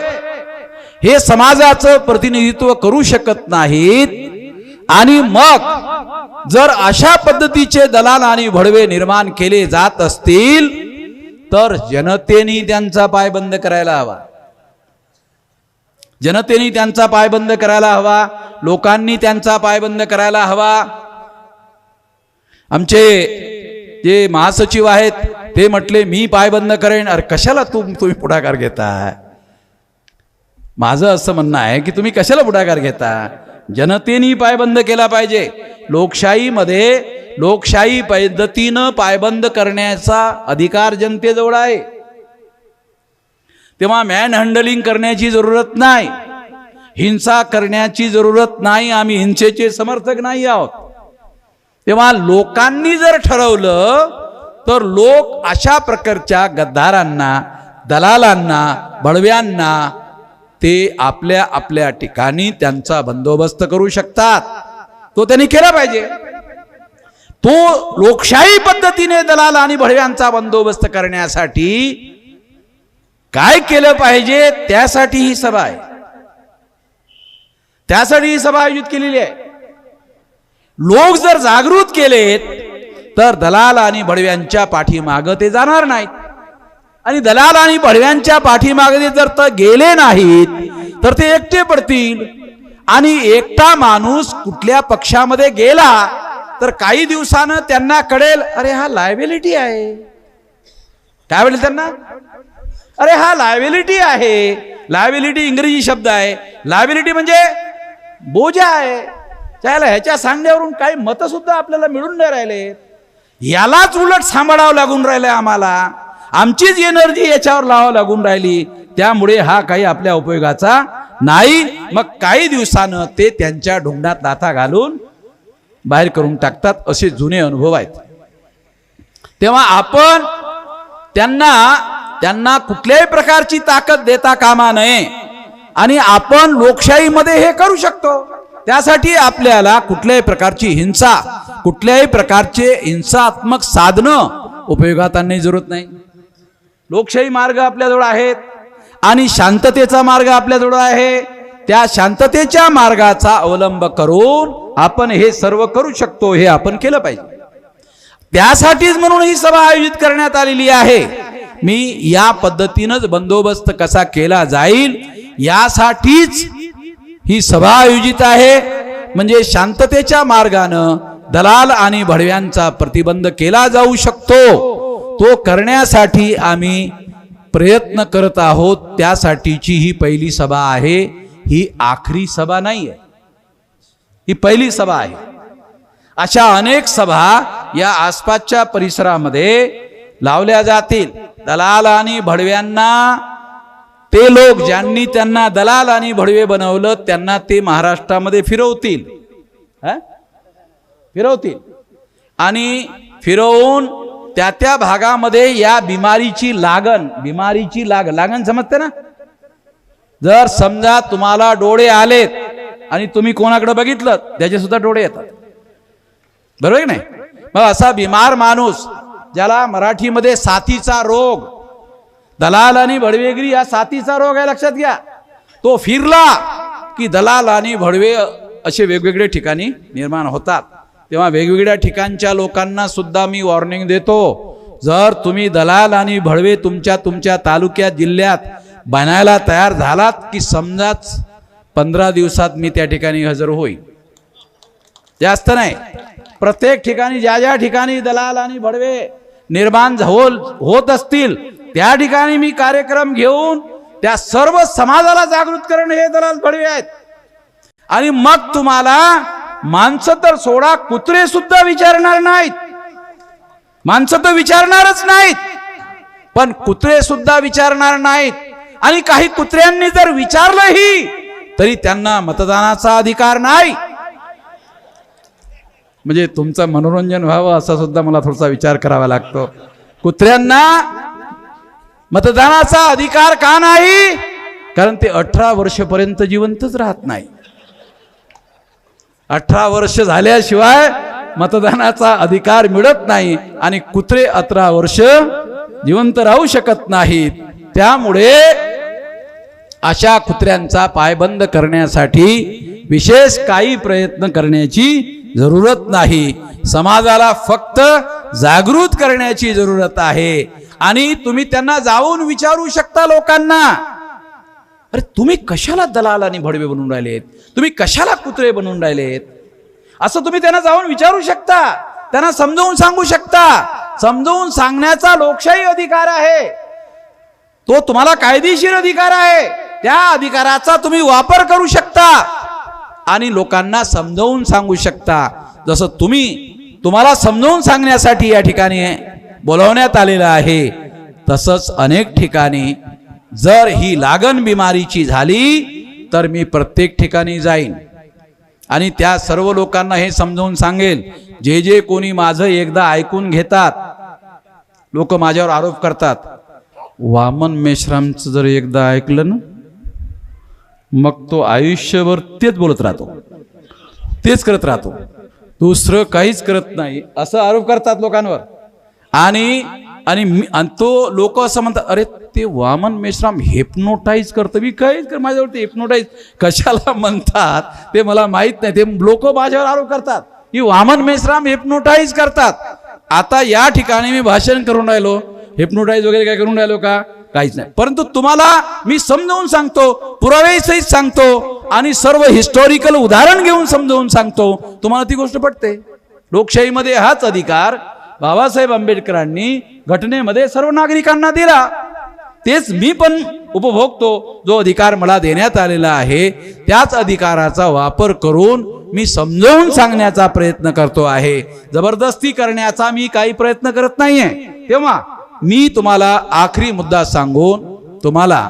हे समाजाचं प्रतिनिधित्व करू शकत नाहीत. आणि मग जर अशा पद्धतीचे दलाल आणि भडवे निर्माण केले जात असतील तर जनतेने त्यांचा पाय बंद करायला हवा. जनतेने त्यांचा पाय बंद करायला हवा. लोकांनी त्यांचा पाय बंद करायला हवा. आमचे जे महासचिव आहेत ते म्हटले मी पाय बंद करेन. अरे कशाला तुम्ही पुढाकार घेता? माझं असं म्हणणं आहे की तुम्ही कशाला पुढाकार घेता? जनतेने पायबंद केला पाहिजे. लोकशाहीमध्ये लोकशाही पद्धतीनं पायबंद करण्याचा अधिकार जनतेजवळ आहे. तेव्हा मॅन हँडलिंग करण्याची जरूरत नाही, हिंसा करण्याची जरूरत नाही. आम्ही हिंसेचे समर्थक नाही आहोत. तेव्हा लोकांनी जर ठरवलं तर लोक अशा प्रकारच्या गद्दारांना, दलालांना, भडव्यांना ते आपल्या आपल्या ठिकाणी त्यांचा बंदोबस्त करू शकतात. तो त्यांनी केला पाहिजे. तो लोकशाही पद्धतीने दलाल आणि भडव्यांचा बंदोबस्त करण्यासाठी काय केलं पाहिजे त्यासाठी ही सभा आहे. त्यासाठी ही सभा आयोजित केलेली आहे. लोक जर जागृत केलेत तर दलाल आणि भडव्यांच्या पाठीमागं ते जाणार नाहीत. आणि दलाल आणि भडव्यांच्या पाठीमागे जर गेले नाहीत तर ते एकटे पडतील. आणि एकटा माणूस कुठल्या पक्षामध्ये गेला तर काही दिवसानं त्यांना कळेल अरे हा लायबिलिटी आहे. काय म्हणेल त्यांना? अरे हा लायबिलिटी आहे. लायबिलिटी इंग्रजी शब्द आहे. लायबिलिटी म्हणजे बोजा आहे. त्याला ह्याच्या सांगण्यावरून काही मतं सुद्धा आपल्याला मिळून नाही राहिले. यालाच उलट सांभाळावं लागून राहिलंय आम्हाला. आमचीच एनर्जी याच्यावर लावावं लागून राहिली. त्यामुळे हा काही आपल्या उपयोगाचा नाही. मग काही दिवसानं ते त्यांच्या ढोंगणात लाथा घालून बाहेर करून टाकतात. असे जुने अनुभव आहेत. तेव्हा आपण त्यांना कुठल्याही प्रकारची ताकद देता कामा नये. आणि आपण लोकशाहीमध्ये हे करू शकतो. त्यासाठी आपल्याला कुठल्याही प्रकारची हिंसा, कुठल्याही प्रकारचे हिंसात्मक साधनं उपयोगात आणण्याची जरूरत नाही. लोकशाही मार्ग आपल्याजवळ आहेत आणि शांततेचा मार्ग आपल्याजवळ आहे. त्या शांततेच्या मार्गाचा अवलंब करून आपण हे सर्व करू शकतो. हे आपण केलं पाहिजे. त्यासाठीच म्हणून ही सभा आयोजित करण्यात आलेली आहे. मी या पद्धतीनंच बंदोबस्त कसा केला जाईल यासाठीच ही सभा आयोजित आहे. म्हणजे शांततेच्या मार्गानं दलाल आणि भडव्यांचा प्रतिबंध केला जाऊ शकतो. तो करण्यासाठी आम्ही प्रयत्न करत आहोत. त्यासाठीची ही पहिली सभा आहे. ही आखरी सभा नाही आहे. ही पहिली सभा आहे. अशा अनेक सभा या आसपासच्या परिसरामध्ये लावल्या जातील. दलाल आणि भडव्यांना ते लोक ज्यांनी त्यांना दलाल आणि भडवे बनवलं त्यांना ते महाराष्ट्रामध्ये फिरवतील. आणि फिरवून त्या भागामध्ये या बिमारीची लागण समजते ना. जर समजा तुम्हाला डोळे आलेत आणि तुम्ही कोणाकडे बघितलं त्याचे सुद्धा डोळे येतात. बरोबर की नाही? मग असा बिमार माणूस ज्याला मराठीमध्ये साथीचा रोग, दलाल आणि भडवेगिरी हा साथीचा रोग आहे, लक्षात घ्या. तो फिरला की दलाल आणि भडवे असे वेगवेगळे ठिकाणी निर्माण होतात. तेव्हा वेगवेगळ्या ठिकाणच्या लोकांना सुद्धा मी वॉर्निंग देतो. जर तुम्ही दलाल आणि भडवे तुमच्या तालुक्यात, जिल्ह्यात बनायला तयार झालात की समजाच 15 दिवसात मी त्या ठिकाणी हजर होईल. जास्त नाही. प्रत्येक ठिकाणी ज्या ठिकाणी दलाल आणि भडवे निर्माण होत असतील त्या ठिकाणी मी कार्यक्रम घेऊन त्या सर्व समाजाला जागृत करणे हे दलाल भडवे आहेत. आणि मग तुम्हाला माणसं तर सोडा, कुत्रे सुद्धा विचारणार नाहीत. माणसं तर विचारणारच नाहीत, पण कुत्रे सुद्धा विचारणार नाहीत. आणि काही कुत्र्यांनी जर विचारलंही तरी त्यांना मतदानाचा अधिकार नाही. म्हणजे तुमचं मनोरंजन व्हावं असा सुद्धा मला थोडासा विचार करावा लागतो. कुत्र्यांना मतदानाचा अधिकार का नाही? कारण ते 18 वर्षापर्यंत जिवंतच राहत नाही. 18 वर्ष झाल्याशिवाय मतदानाचा अधिकार मिळत नाही आणि कुत्रे 18 वर्ष जिवंत राहू शकत नाहीत. त्यामुळे अशा कुत्र्यांचा पायबंद करण्यासाठी विशेष काही प्रयत्न करण्याची जरूरत नाही. समाजाला फक्त जागृत करण्याची जरूरत आहे. आणि तुम्ही त्यांना जाऊन विचारू शकता लोकांना, अरे तुम्ही कशाला दलाल आणि भडवे बनून राहिलेत, तुम्ही कशाला कुत्रे बनून राहिलेत, असं तुम्ही त्यांना जाऊन विचारू शकता. त्यांना समजावून सांगू शकता. समजावून सांगण्याचा लोकशाही अधिकार आहे, तो तुम्हाला कायदेशीर अधिकार आहे. त्या अधिकाराचा तुम्ही वापर करू शकता आणि लोकांना समजावून सांगू शकता. जसं तुम्हाला समजावून सांगण्यासाठी या ठिकाणी बोलवण्यात आलेलं आहे, तसंच अनेक ठिकाणी जर ही लागण बिमारीची झाली तर मी प्रत्येक ठिकाणी जाईन आणि त्या सर्व लोकांना हे समजावून सांगेल. जे जे कोणी माझं एकदा ऐकून घेतात, लोक माझ्यावर आरोप करतात, वामन मेश्रामचं जर एकदा ऐकलं ना मग तो आयुष्यभर तेच बोलत राहतो, तेच करत राहतो, दुसरं काहीच करत नाही, असं आरोप करतात लोकांवर. आणि तो लोक असं म्हणतात, अरे ते वामन मेश्राम हिप्नोटाईज करतं. मी काहीच कर, माझ्यावरती हिप्नोटाईज कशाला म्हणतात ते मला माहित नाही. ते लोक माझ्यावर आरोप करतात की वामन मेश्राम हिप्नोटाईज करतात. आता या ठिकाणी मी भाषण करून राहिलो, हिप्नोटाईज वगैरे काय करून राहिलो का? काहीच नाही. परंतु तुम्हाला मी समजावून सांगतो, पुराव्यासहित सांगतो आणि सर्व हिस्टॉरिकल उदाहरण घेऊन समजावून सांगतो. तुम्हाला ती गोष्ट पटते. लोकशाहीमध्ये हाच अधिकार बाबासाहेब आंबेडकरांनी घटनेमध्ये सर्व नागरिकांना दिला. तेच मी पण उपभोगतो. जो अधिकार मला देण्यात आलेला आहे त्याच अधिकाराचा वापर करून मी समजावून सांगण्याचा प्रयत्न करतो आहे. जबरदस्ती करण्याचा मी काही प्रयत्न करत नाहीये. तेव्हा मी तुम्हाला आखरी मुद्दा सांगून तुम्हाला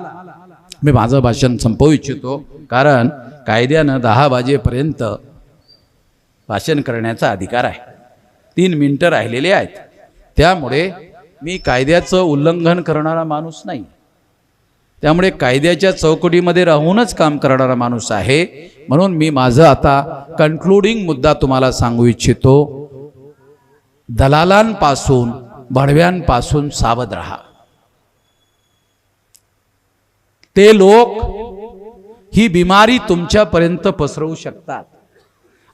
मी माझं भाषण संपवू इच्छितो. कारण कायद्यानं 10 वाजेपर्यंत भाषण करण्याचा अधिकार आहे. 3 मिनिटं राहिलेले आहेत. त्यामुळे मी कायद्याचं उल्लंघन करणारा माणूस नाही. त्यामुळे कायद्याच्या चौकटीमध्ये राहूनच काम करणारा माणूस आहे. म्हणून मी माझं आता कन्क्लुडिंग मुद्दा तुम्हाला सांगू इच्छितो. दलालांपासून भडव्यांपासून सावध राहा. ते लोक ही बिमारी तुमच्यापर्यंत पसरवू शकतात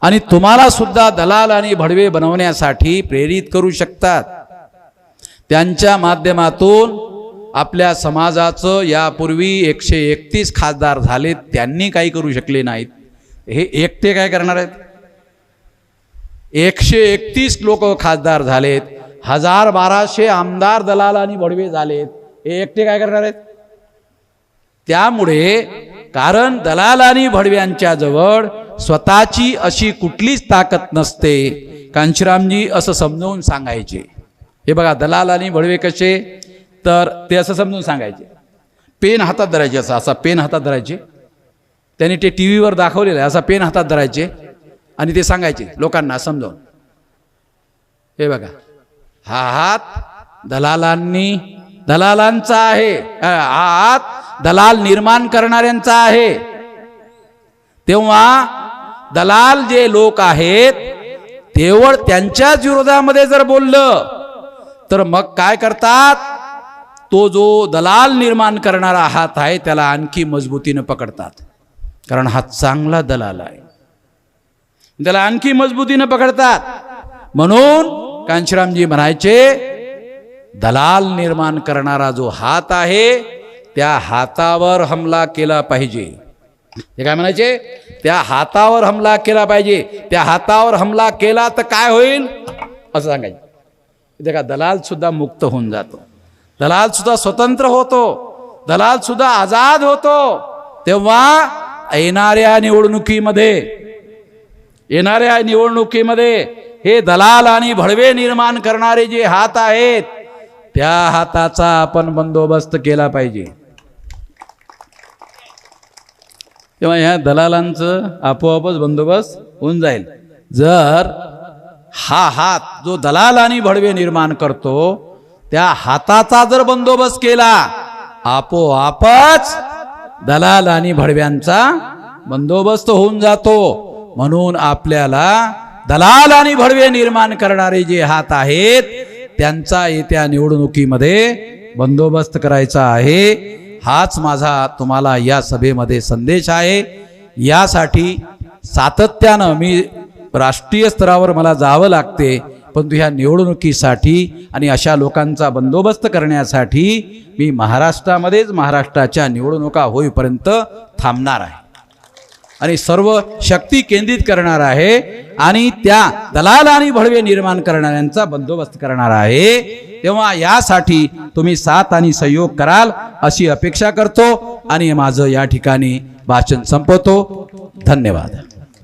आणि तुम्हाला सुद्धा दलाल आणि भडवे बनवण्यासाठी प्रेरित करू शकतात. त्यांच्या माध्यमातून आपल्या समाजाचं यापूर्वी 131 खासदार झालेत, त्यांनी काही करू शकले नाहीत. हे एकटे काय करणार आहेत? 131 लोक खासदार झालेत, 1200 आमदार दलाल आणि भडवे झालेत. हे एकटे काय करणार आहेत? त्यामुळे कारण दलाल आणि भडव्यांच्या जवळ स्वतःची अशी कुठलीच ताकद नसते. कांशीरामजी असं समजावून सांगायचे. हे बघा, दलाल आणि भडवे कसे, तर ते असं समजून सांगायचे. पेन हातात धरायचे, असा पेन हातात धरायचे. त्यांनी ते टीव्हीवर दाखवलेलं आहे. असा पेन हातात धरायचे आणि ते सांगायचे लोकांना समजावून, हे बघा हा हात दलालांचा आहे, हा हात दलाल निर्माण करणाऱ्यांचा आहे. तेव्हा दलाल जे लोक आहेत केवळ त्यांच्याच विरोधामध्ये जर बोललं तर मग काय करतात, तो जो दलाल निर्माण करणारा हात आहे त्याला आणखी मजबूतीने पकडतात. कारण हा चांगला दलाल आहे, त्याला आणखी मजबूतीने पकडतात. म्हणून कांशीरामजी म्हणायचे, दलाल निर्माण करणारा जो हात आहे त्या हातावर हमला केला पाहिजे. हे काय म्हणायचे? त्या हातावर हमला केला पाहिजे. त्या हातावर हमला केला तर काय होईल असं सांगायचे. देखा, दलाल सुद्धा मुक्त होऊन जातो, दलाल सुद्धा स्वतंत्र होतो, दलाल सुद्धा आजाद होतो. तेव्हा येणाऱ्या निवडणुकीमध्ये हे दलाल आणि भडवे निर्माण करणारे जे हात आहेत त्या हाताचा आपण बंदोबस्त केला पाहिजे. तेव्हा ह्या दलालांचं आपोआपच बंदोबस्त होऊन जाईल. जर हा हात जो दलाल आणि भडवे निर्माण करतो त्या हाताचा जर बंदोबस्त केला, आपोआपच दलाल आणि भडव्यांचा बंदोबस्त होऊन जातो. म्हणून आपल्याला दलाल आणि भडवे निर्माण करणारे जे हात आहेत त्यांचा येत्या निवडणुकीमध्ये बंदोबस्त करायचा आहे। हाच माझा तुम्हाला या सभेमध्ये संदेश आहे। यासाठी सातत्यानं मी राष्ट्रीय स्तरावर मला जावं लागते, परंतु ह्या निवडणुकीसाठी आणि अशा लोकांचा बंदोबस्त करण्यासाठी मी महाराष्ट्रामध्येच महाराष्ट्राच्या निवडणुका होईपर्यंत थांबणार आहे आणि सर्व शक्ती केंद्रित करणार आहे आणि त्या दलाल आणि भडवे निर्माण करणाऱ्यांचा बंदोबस्त करणार आहे। तेव्हा यासाठी तुम्ही साथ आणि सहयोग कराल अशी अपेक्षा करतो आणि माझं या ठिकाणी भाषण संपवतो। धन्यवाद।